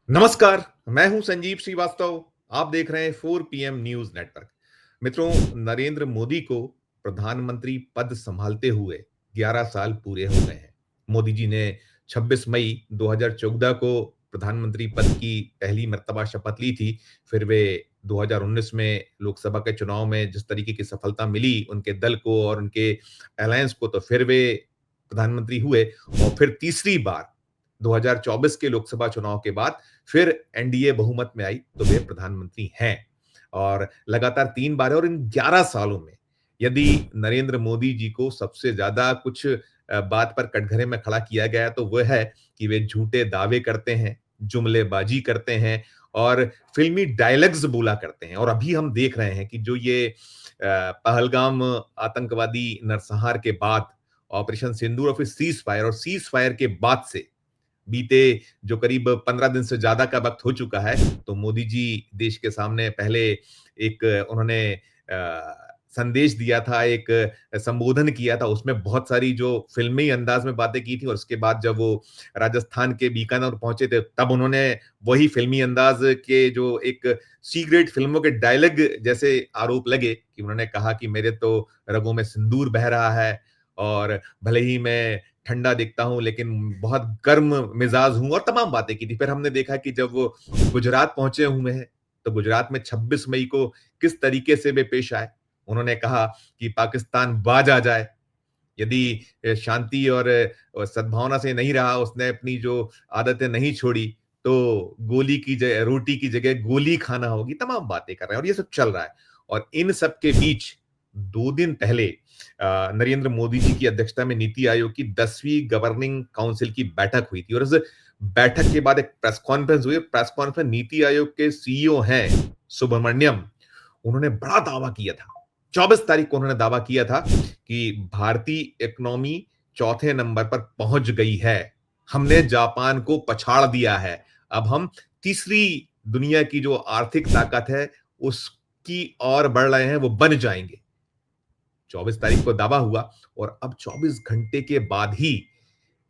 नमस्कार, मैं हूं संजीव श्रीवास्तव। आप देख रहे हैं 4 पीएम न्यूज़ नेटवर्क। मित्रों, नरेंद्र मोदी को प्रधानमंत्री पद संभालते हुए 11 साल पूरे हो गए हैं। मोदी जी ने 26 मई 2014 को प्रधानमंत्री पद की पहली मर्तबा शपथ ली थी। फिर वे 2019 में लोकसभा के चुनाव में जिस तरीके की सफलता मिली उनके दल को और उनके अलायंस को, तो फिर वे प्रधानमंत्री हुए और फिर तीसरी बार 2024 के लोकसभा चुनाव के बाद फिर एनडीए बहुमत में आई तो वे प्रधानमंत्री हैं और लगातार 3 बार है। और इन 11 सालों में यदि नरेंद्र मोदी जी को सबसे ज्यादा कुछ बात पर कटघरे में खड़ा किया गया तो वह है कि वे झूठे दावे करते हैं, जुमलेबाजी करते हैं और फिल्मी डायलॉग्स बोला करते हैं। और अभी हम देख रहे हैं कि जो ये पहलगाम आतंकवादी नरसंहार के बाद ऑपरेशन सिंदूर और फिर सीज फायर के बाद से बीते जो करीब 15 दिन से ज़्यादा का वक़्त हो चुका है, तो मोदी जी देश के सामने पहले एक उन्होंने संदेश दिया था, एक संबोधन किया था, उसमें बहुत सारी जो फ़िल्मी अंदाज़ में बातें की थी और उसके बाद जब वो राजस्थान के बीकानेर पहुँचे थे, तब उन्होंने वही फ़िल्मी अंदाज़ के जो एक सी ग्रेड फ़िल्मों के डायलॉग जैसे आरोप लगे कि उन्होंने कहा कि मेरे तो रगों में सिंदूर बह रहा है और भले ही मैं ठंडा दिखता हूँ लेकिन बहुत गर्म मिजाज हूँ और तमाम बातें की थी। फिर हमने देखा कि जब वो गुजरात पहुंचे हुए हैं, तो गुजरात में 26 मई को किस तरीके से वे पेश आए। उन्होंने कहा कि पाकिस्तान बाज आ जाए, यदि शांति और सद्भावना से नहीं रहा, उसने अपनी जो आदतें नहीं छोड़ी, तो रोटी की जगह गोली खाना होगी, तमाम बातें कर रहे हैं और ये सब चल रहा है। और इन सब के बीच 2 दिन पहले नरेंद्र मोदी जी की अध्यक्षता में नीति आयोग की 10वीं गवर्निंग काउंसिल की बैठक हुई थी और उस बैठक के बाद एक प्रेस कॉन्फ्रेंस हुई। प्रेस कॉन्फ्रेंस नीति आयोग के सीईओ हैं सुब्रमण्यम, उन्होंने बड़ा दावा किया था। 24 तारीख को उन्होंने दावा किया था कि भारतीय इकोनॉमी चौथे नंबर पर पहुंच गई है। हमने जापान को पछाड़ दिया है। अब हम तीसरी दुनिया की जो आर्थिक ताकत है, उसकी ओर बढ़ रहे हैं, वो बन जाएंगे। 24 तारीख को दावा हुआ और अब 24 घंटे के बाद ही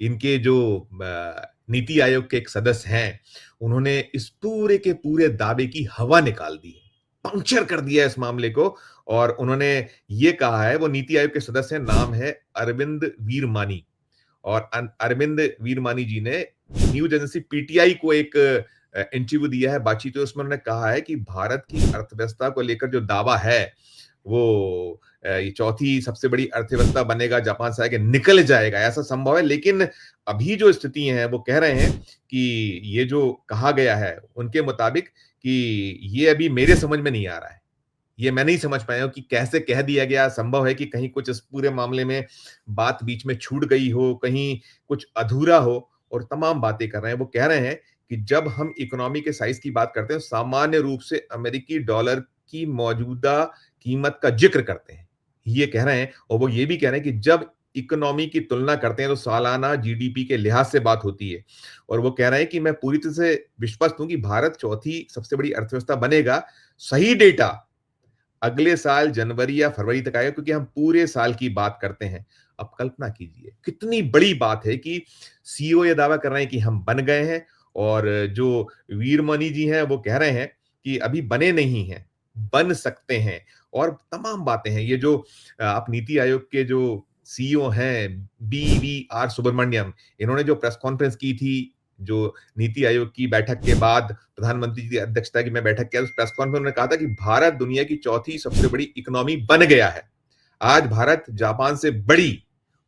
इनके जो नीति आयोग के एक सदस्य हैं, उन्होंने इस पूरे के पूरे दावे की हवा निकाल दी, पंक्चर कर दिया इस मामले को। और उन्होंने ये कहा है, वो नीति आयोग के सदस्य हैं, नाम है अरविंद वीरमानी। और अरविंद वीरमानी जी ने न्यूज एजेंसी पीटीआई को एक इंटरव्यू दिया है, बातचीत हुई, उसमें उन्होंने कहा है कि भारत की अर्थव्यवस्था को लेकर जो दावा है वो ये चौथी सबसे बड़ी अर्थव्यवस्था बनेगा, जापान से आगे निकल जाएगा, ऐसा संभव है। लेकिन अभी जो स्थिति है वो कह रहे हैं कि ये जो कहा गया है उनके मुताबिक कि ये अभी मेरे समझ में नहीं आ रहा है। ये मैं नहीं समझ पाया हूँ कि कैसे कह दिया गया। संभव है कि कहीं कुछ इस पूरे मामले में बात बीच में छूट गई हो, कहीं कुछ अधूरा हो और तमाम बातें कर रहे हैं। वो कह रहे हैं कि जब हम इकोनॉमी के साइज़ की बात करते हैं, सामान्य रूप से अमेरिकी डॉलर की मौजूदा कीमत का ज़िक्र करते हैं। ये कह रहे हैं और वो ये भी कह रहे हैं कि जब इकोनॉमी की तुलना करते हैं तो सालाना जीडीपी के लिहाज से बात होती है। और वो कह रहे हैं कि मैं पूरी तरह से विश्वस्त हूँ कि भारत चौथी सबसे बड़ी अर्थव्यवस्था बनेगा। सही डेटा अगले साल जनवरी या फरवरी तक आएगा, क्योंकि हम पूरे साल की बात करते हैं। अब कल्पना कीजिए कितनी बड़ी बात है कि सीईओ ये दावा कर रहे हैं कि हम बन गए हैं और जो वीरमणि जी हैं वो कह रहे हैं कि अभी बने नहीं हैं, बन सकते हैं और तमाम बातें हैं। ये जो आप नीति आयोग के जो सीईओ हैं बीवीआर सुब्रमण्यम, इन्होंने जो प्रेस कॉन्फ्रेंस की थी, जो नीति आयोग की बैठक के बाद प्रधानमंत्री जी की अध्यक्षता की मैं बैठक किया, उस प्रेस कॉन्फ्रेंस में कहा था कि भारत दुनिया की चौथी सबसे बड़ी इकोनॉमी बन गया है। आज भारत जापान से बड़ी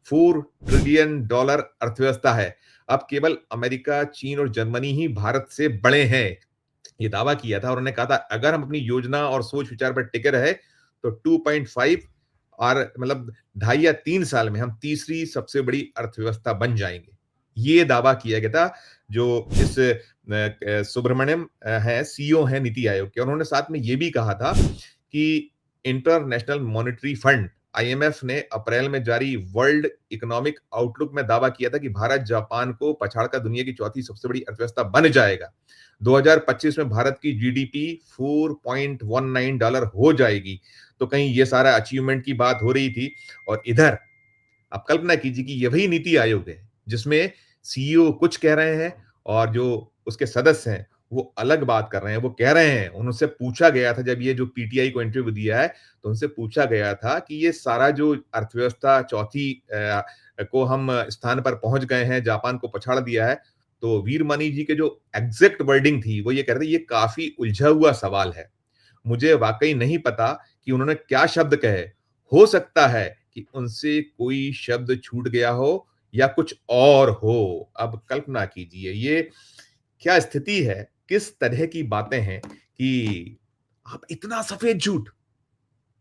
$4 ट्रिलियन अर्थव्यवस्था है। अब केवल अमेरिका, चीन और जर्मनी ही भारत से बड़े हैं। ये दावा किया था और उन्होंने कहा था अगर हम अपनी योजना और सोच विचार पर टिके रहे तो 2.5 और मतलब 2.5 या 3 साल में हम तीसरी सबसे बड़ी अर्थव्यवस्था बन जाएंगे। ये दावा किया गया था। जो इस सुब्रमण्यम है, सीईओ है नीति आयोग के, उन्होंने साथ में ये भी कहा था कि इंटरनेशनल मॉनेटरी फंड आईएमएफ ने अप्रैल में जारी वर्ल्ड इकोनॉमिक आउटलुक में दावा किया था कि भारत जापान को पछाड़कर दुनिया की चौथी सबसे बड़ी अर्थव्यवस्था बन जाएगा। 2025 में भारत की जीडीपी $4.19 हो जाएगी। तो कहीं ये सारा अचीवमेंट की बात हो रही थी और इधर आप कल्पना कीजिए कि ये वही नीति आयोग है जिसमें सीईओ कुछ कह रहे हैं और जो उसके सदस्य हैं वो अलग बात कर रहे हैं। वो कह रहे हैं, उनसे पूछा गया था जब ये जो पीटीआई को इंटरव्यू दिया है, तो उनसे पूछा गया था कि ये सारा जो अर्थव्यवस्था चौथी को हम स्थान पर पहुँच गए हैं, जापान को पछाड़ दिया है। तो वीरमणि जी के जो एग्ज़ैक्ट वर्डिंग थी, वो ये कह रहे थे, "ये काफ़ी उलझा हुआ सवाल है। मुझे वाक़ई नहीं पता कि उन्होंने क्या शब्द कहे। हो सकता है कि उनसे कोई शब्द छूट गया हो या कुछ और हो।" अब कल्पना कीजिए, ये क्या स्थिति है, किस तरह की बातें हैं कि आप इतना सफ़ेद झूठ,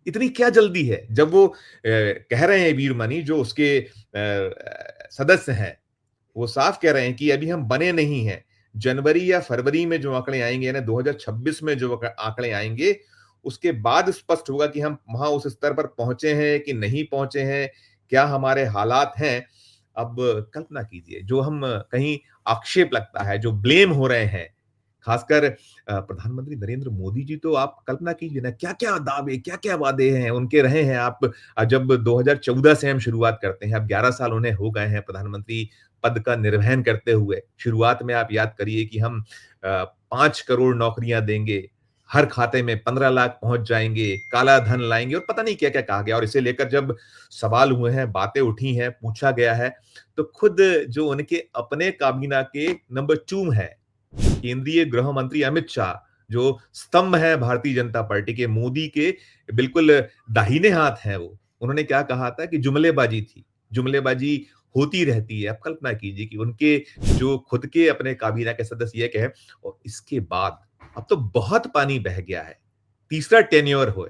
इतनी क्या जल्दी है? जब वो कह रहे हैं वीरमणि जो उसके सदस्य हैं, वो साफ कह रहे हैं कि अभी हम बने नहीं हैं। जनवरी या फरवरी में जो आंकड़े आएँगे, यानी 2026 में जो आंकड़े आएँगे, उसके बाद स्पष्ट होगा कि हम वहाँ उस स्तर पर पहुँचे हैं कि नहीं पहुँचे हैं, क्या हमारे हालात हैं। अब कल्पना कीजिए, जो हम कहीं आक्षेप लगता है, जो ब्लेम हो रहे हैं, खासकर प्रधानमंत्री नरेंद्र मोदी जी, तो आप कल्पना कीजिए ना, क्या-क्या दावे, क्या-क्या वादे हैं उनके रहे हैं। आप जब 2014 से हम शुरुआत करते हैं, अब 11 साल उन्हें हो गए हैं प्रधानमंत्री पद का निर्वहन करते हुए। शुरुआत में आप याद करिए कि हम 5 करोड़ नौकरियाँ देंगे, हर खाते में 15 लाख पहुँच जाएँगे, काला धन लाएँगे और पता नहीं क्या-क्या कहा गया, और इसे लेकर जब सवाल हुए हैं, बातें उठी हैं, पूछा गया है, तो खुद जो उनके अपने काबीना के नंबर 2 हैं, केंद्रीय गृह मंत्री अमित शाह, जो स्तंभ हैं भारतीय जनता पार्टी के, मोदी के बिल्कुल दाहिने हाथ हैं वो। उन्होंने क्या कहा था कि जुमलेबाजी थी, जुमलेबाजी होती रहती है। आप कल्पना कीजिए कि उनके जो खुद के अपने काबीना के सदस्य ये कहें, और इसके बाद अब तो बहुत पानी बह गया है, तीसरा टेन्योर हो,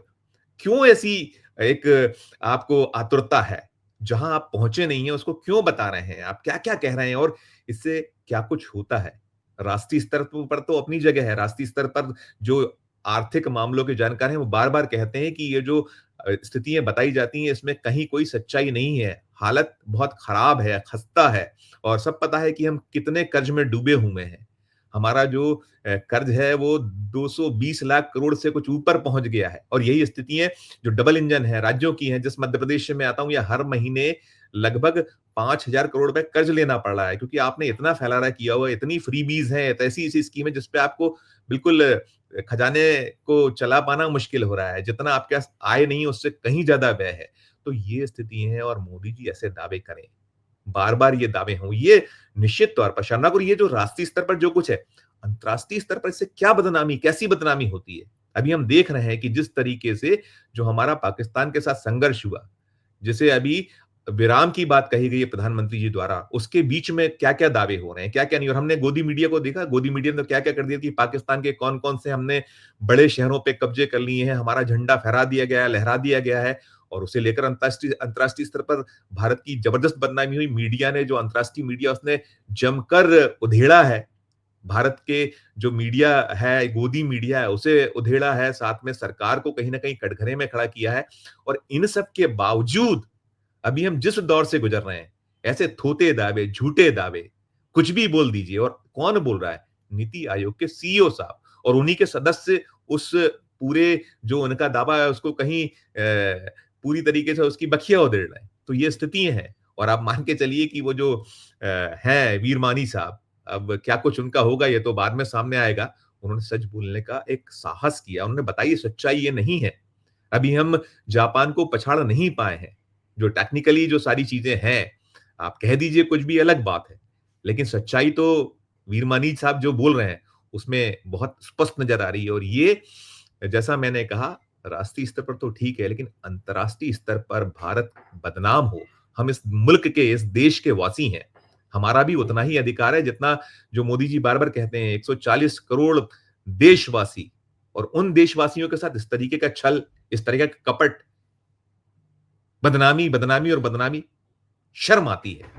क्यों ऐसी एक आपको आतुरता है? जहां आप पहुंचे नहीं हैं, उसको क्यों बता रहे हैं? आप क्या-क्या कह रहे हैं और इससे क्या कुछ होता है? राष्ट्रीय स्तर पर तो अपनी जगह है। राष्ट्रीय स्तर पर जो आर्थिक मामलों के जानकार हैं, वो बार-बार कहते हैं कि ये जो स्थितियाँ बताई जाती हैं, इसमें कहीं कोई सच्चाई नहीं है। हालत बहुत खराब है, खस्ता है, और सब पता है कि हम कितने कर्ज में डूबे हुए हैं। हमारा जो कर्ज है, वो 220 लाख करोड़ से कुछ ऊपर पहुँच गया है, और यही स्थितियाँ जो डबल इंजन है, राज्यों की हैं, जिस मध्य प्रदेश से मैं आता हूँ, या हर महीने लगभग 5,000 करोड़ रुपए कर्ज लेना पड़ रहा है, क्योंकि आपने इतना फैलाना किया हुआ है, इतनी फ्रीबीज़ हैं, तो ऐसी-ऐसी स्कीम है जिस पे आपको बिल्कुल खजाने को चला पाना मुश्किल हो रहा है। जितना आपके पास आय नहीं है, उससे कहीं ज़्यादा व्यय है। तो ये स्थिति है, और मोदी जी ऐसे दावे करें, बार-बार ये दावे हों, ये निश्चित तौर पर शर्मनाक। और ये जो राष्ट्रीय स्तर पर जो कुछ है, अंतर्राष्ट्रीय स्तर पर इससे क्या बदनामी, कैसी बदनामी होती है? अभी हम देख रहे हैं कि जिस तरीके से जो हमारा पाकिस्तान के साथ संघर्ष हुआ, जैसे अभी विराम की बात कही गई है प्रधानमंत्री जी द्वारा, उसके बीच में क्या-क्या दावे हो रहे हैं, क्या-क्या नहीं। और हमने गोदी मीडिया को देखा, गोदी मीडिया ने तो क्या-क्या कर दिया कि पाकिस्तान के कौन-कौन से हमने बड़े शहरों पे कब्जे कर लिए हैं, हमारा झंडा फहरा दिया गया है, लहरा दिया गया है, और उसे लेकर अंतर्राष्ट्रीय अंतर्राष्ट्रीय स्तर पर भारत की जबरदस्त बदनामी हुई। मीडिया ने, जो अंतर्राष्ट्रीय मीडिया, उसने जमकर उधेड़ा है। भारत के जो मीडिया है, गोदी मीडिया है, उसे उधेड़ा है, साथ में सरकार को कहीं न कहीं कटघरे में खड़ा किया है। और इन सब के बावजूद अभी हम जिस दौर से गुजर रहे हैं, ऐसे थोथे दावे, झूठे दावे, कुछ भी बोल दीजिए। और कौन बोल रहा है? नीति आयोग के सीईओ साहब, और उन्हीं के सदस्य उस पूरे जो उनका दावा है, उसको कहीं पूरी तरीके से उसकी बखिया उधेड़ रहे हैं। तो ये स्थितियाँ हैं, और आप मान के चलिए कि वो जो हैं वीरमानी साहब, अब क्या कुछ उनका होगा, ये तो बाद में सामने आएगा। उन्होंने सच बोलने का एक साहस किया, उन्होंने बताई ये सच्चाई ये नहीं है। अभी हम जापान को पछाड़ नहीं पाए हैं। जो टेक्निकली जो सारी चीज़ें हैं, आप कह दीजिए कुछ भी, अलग बात है। लेकिन सच्चाई तो वीरमानी साहब जो बोल रहे हैं, उसमें बहुत स्पष्ट नज़र आ रही है। और ये, जैसा मैंने कहा, राष्ट्रीय स्तर पर तो ठीक है, लेकिन अंतर्राष्ट्रीय स्तर पर भारत बदनाम हो, हम इस मुल्क के, इस देश के वासी हैं। हमारा भी उतना ही अधिकार है जितना जो मोदी जी बार-बार कहते हैं, 140 करोड़ देशवासी, और उन देशवासियों के साथ इस तरीके का छल, इस तरीके का कपट, बदनामी, बदनामी और बदनामी, शर्म आती है।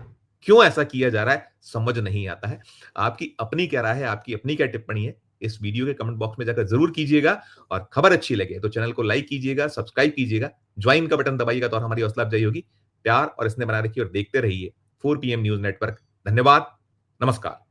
क्यों ऐसा किया जा रहा है, समझ नहीं आता है। आपकी अपनी क्या राय है, आपकी अपनी क्या टिप्पणी है, इस वीडियो के कमेंट बॉक्स में जाकर ज़रूर कीजिएगा। और खबर अच्छी लगे तो चैनल को लाइक कीजिएगा, सब्सक्राइब कीजिएगा, ज्वाइन का बटन दबाइएगा तो और हमारी हौसला अफ़ज़ाई होगी। प्यार और स्नेह बनाए रखिए और देखते रहिए 4 पीएम न्यूज़ नेटवर्क। धन्यवाद, नमस्कार।